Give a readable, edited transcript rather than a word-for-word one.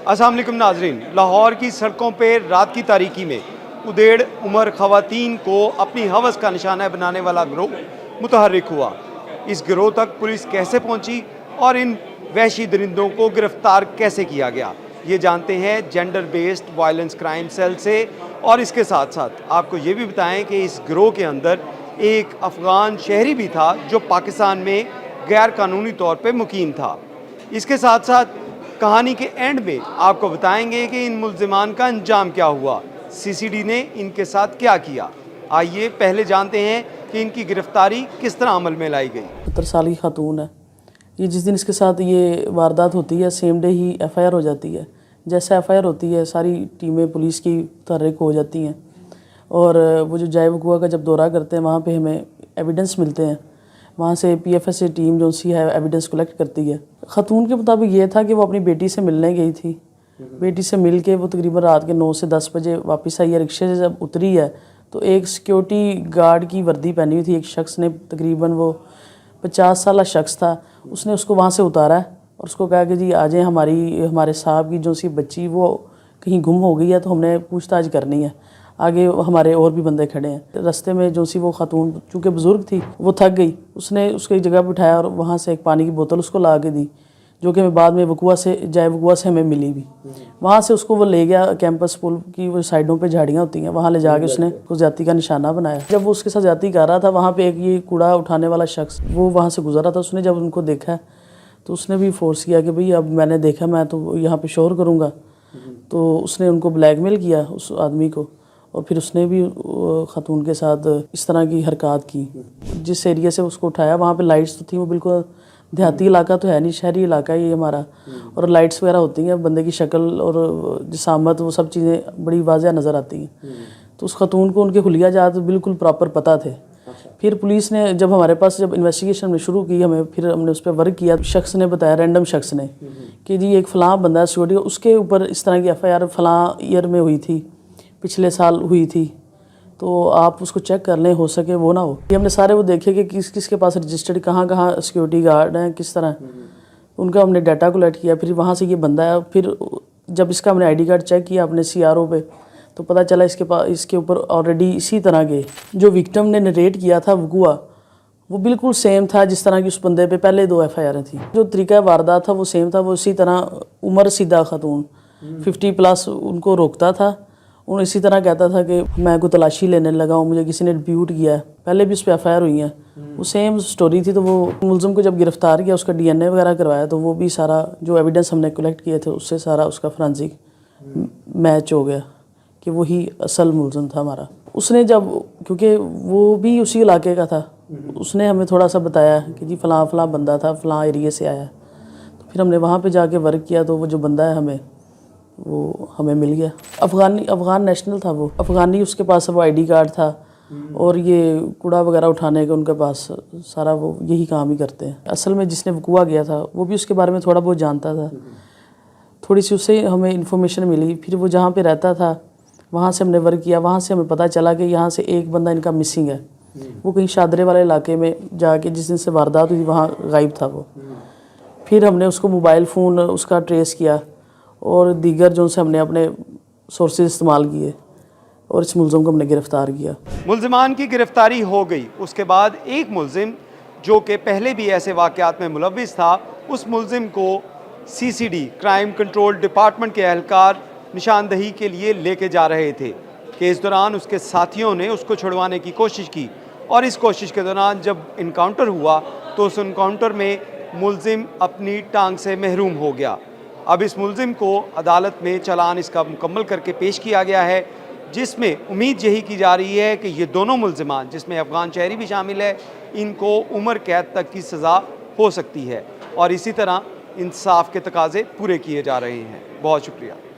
अस्सलाम वालेकुम नाजरीन। लाहौर की सड़कों पर रात की तारीकी में उदेड़ उमर खवातीन को अपनी हवस का निशाना बनाने वाला गिरोह मुतहर्रिक हुआ। इस गिरोह तक पुलिस कैसे पहुंची और इन वहशी दरिंदों को गिरफ्तार कैसे किया गया, ये जानते हैं gender based violence crime cell से। और इसके साथ साथ आपको ये भी बताएं कि इस गिरोह के अंदर एक अफ़गान शहरी भी था जो पाकिस्तान में गैर कानूनी तौर पर मुकीम था। इसके साथ साथ कहानी के एंड में आपको बताएंगे कि इन मुल्ज़िमान का अंजाम क्या हुआ, सीसीडी ने इनके साथ क्या किया। आइए पहले जानते हैं कि इनकी गिरफ्तारी किस तरह अमल में लाई गई। 70 साल की खातून है। ये जिस दिन इसके साथ ये वारदात होती है सेम डे ही एफआईआर हो जाती है। जैसे एफआईआर होती है सारी टीमें पुलिस की मुतहर्रिक हो जाती हैं और वो जो जाए वकूआ का जब दौरा करते हैं वहाँ पे हमें एविडेंस मिलते हैं। वहाँ से पीएफएस टीम जो सी है एविडेंस कलेक्ट करती है। खातून के मुताबिक ये था कि वो अपनी बेटी से मिलने गई थी। बेटी से मिल के वो तकरीबन रात के 9 से 10 बजे वापस आई है। रिक्शे से जब उतरी है तो एक सिक्योरिटी गार्ड की वर्दी पहनी हुई थी एक शख्स ने, तकरीबन वो 50 साल शख्स था। उसने उसको वहाँ से उतारा है और उसको कहा कि जी आ जाएँ, हमारे साहब की जो सी बच्ची वो कहीं गुम हो गई है तो हमने पूछताछ करनी है। आगे हमारे और भी बंदे खड़े हैं। रास्ते में जो सी वो खातून चूँकि बुज़ुर्ग थी वो थक गई, उसने उसको एक जगह पर उठाया और वहाँ से एक पानी की बोतल उसको ला के दी, जो कि हमें बाद में वकूआ से हमें मिली भी। वहाँ से उसको वो ले गया कैंपस पुल की वो साइडों पे झाड़ियाँ होती हैं, वहाँ ले जाके उसने उस जाति का निशाना बनाया। जब वो उसके साथ जाति कर रहा था वहाँ पे एक ये कूड़ा उठाने वाला शख्स वो वहाँ से गुजरा था। उसने जब उनको देखा तो उसने भी फोर्स किया कि भाई अब मैंने देखा मैं तो यहाँ पे शोर करूँगा। तो उसने उनको ब्लैकमेल किया उस आदमी को और फिर उसने भी खातून के साथ इस तरह की हरकत की। जिस एरिया से उसको उठाया वहाँ पे लाइट्स तो थी, वो बिल्कुल देहाती इलाका तो है नहीं, शहरी इलाका है ये हमारा, और लाइट्स वगैरह होती हैं, बंदे की शक्ल और जिसामत वो सब चीज़ें बड़ी वाज़ह नज़र आती हैं। तो उस खातून को उनके हुलिया जात बिल्कुल प्रॉपर पता थे। फिर पुलिस ने जब हमारे पास जब इन्वेस्टिगेशन में शुरू की हमें, फिर हमने उस पर वर्क किया। शख्स ने बताया, रैंडम शख्स ने, कि जी एक फ़लाँ बंदा सिक्योरिटी, उसके ऊपर इस तरह की एफआईआर फ़लाँ ईयर में हुई थी, पिछले साल हुई थी, तो आप उसको चेक कर लें, हो सके वो ना हो। ये हमने सारे वो देखे कि किस किस के पास रजिस्टर्ड कहाँ कहाँ सिक्योरिटी गार्ड हैं, किस तरह उनका हमने डाटा कलेक्ट किया। फिर वहाँ से ये बंदा है। फिर जब इसका हमने आईडी कार्ड चेक किया अपने सीआरओ पे तो पता चला इसके ऊपर ऑलरेडी इसी तरह के जो विक्टिम ने नरेट किया था वकूआ वो बिल्कुल सेम था जिस तरह की उस बंदे पे पहले 2 एफआईआर थी। जो तरीका वारदात था वो सेम था। वो इसी तरह उमर सीधा खातून 50+ उनको रोकता था। उन इसी तरह कहता था कि मैं कोई तलाशी लेने लगा हूँ, मुझे किसी ने डिप्यूट किया है, पहले भी उस पर एफआईआर हुई है। वो सेम स्टोरी थी। तो वो मुलज़िम को जब गिरफ़्तार किया उसका डीएनए वगैरह करवाया तो वो भी सारा जो एविडेंस हमने कलेक्ट किए थे उससे सारा उसका फोरेंसिक मैच हो गया कि वही असल मुलज़िम था हमारा। उसने जब, क्योंकि वो भी उसी इलाके का था, उसने हमें थोड़ा सा बताया कि जी फ़लाँ फ़लाँ बंदा था, फ़लाँ एरिए से आया। तो फिर हमने वहाँ पे जाके वर्क किया तो वो जो बंदा है वो हमें मिल गया। अफ़गान नेशनल था वो, अफ़गानी, उसके पास वो आईडी कार्ड था और ये कूड़ा वगैरह उठाने का उनके पास सारा वो यही काम ही करते हैं। असल में जिसने वकूआ गया था वो भी उसके बारे में थोड़ा बहुत जानता था, थोड़ी सी उससे हमें इन्फॉर्मेशन मिली। फिर वो जहाँ पे रहता था वहाँ से हमने वर्क किया। वहाँ से हमें पता चला कि यहाँ से एक बंदा इनका मिसिंग है। वो कहीं शादरे वाले इलाके में जाके जिस दिन से वारदात हुई वहाँ गायब था वो। फिर हमने उसको मोबाइल फ़ोन उसका ट्रेस किया और दीगर जो से हमने अपने सोर्सेज इस्तेमाल किए और इस मुलज़िम को हमने गिरफ़्तार किया। मुल्ज़िमान की गिरफ्तारी हो गई। उसके बाद एक मुल्ज़िम जो कि पहले भी ऐसे वाक़यात में मुलव्विस था, उस मुल्ज़िम को सीसीडी क्राइम कंट्रोल डिपार्टमेंट के एहलकार निशानदही के लिए लेके जा रहे थे कि इस दौरान उसके साथियों ने उसको छुड़वाने की कोशिश की और इस कोशिश के दौरान जब इनकाउंटर हुआ तो उस इनकाउंटर में मुल्ज़िम अपनी टांग से महरूम हो गया। अब इस मुल्ज़िम को अदालत में चालान इसका मुकम्मल करके पेश किया गया है, जिसमें उम्मीद यही की जा रही है कि ये दोनों मुल्ज़िमान, जिसमें अफ़गान शहरी भी शामिल है, इनको उम्र कैद तक की सज़ा हो सकती है और इसी तरह इंसाफ के तकाज़े पूरे किए जा रहे हैं। बहुत शुक्रिया।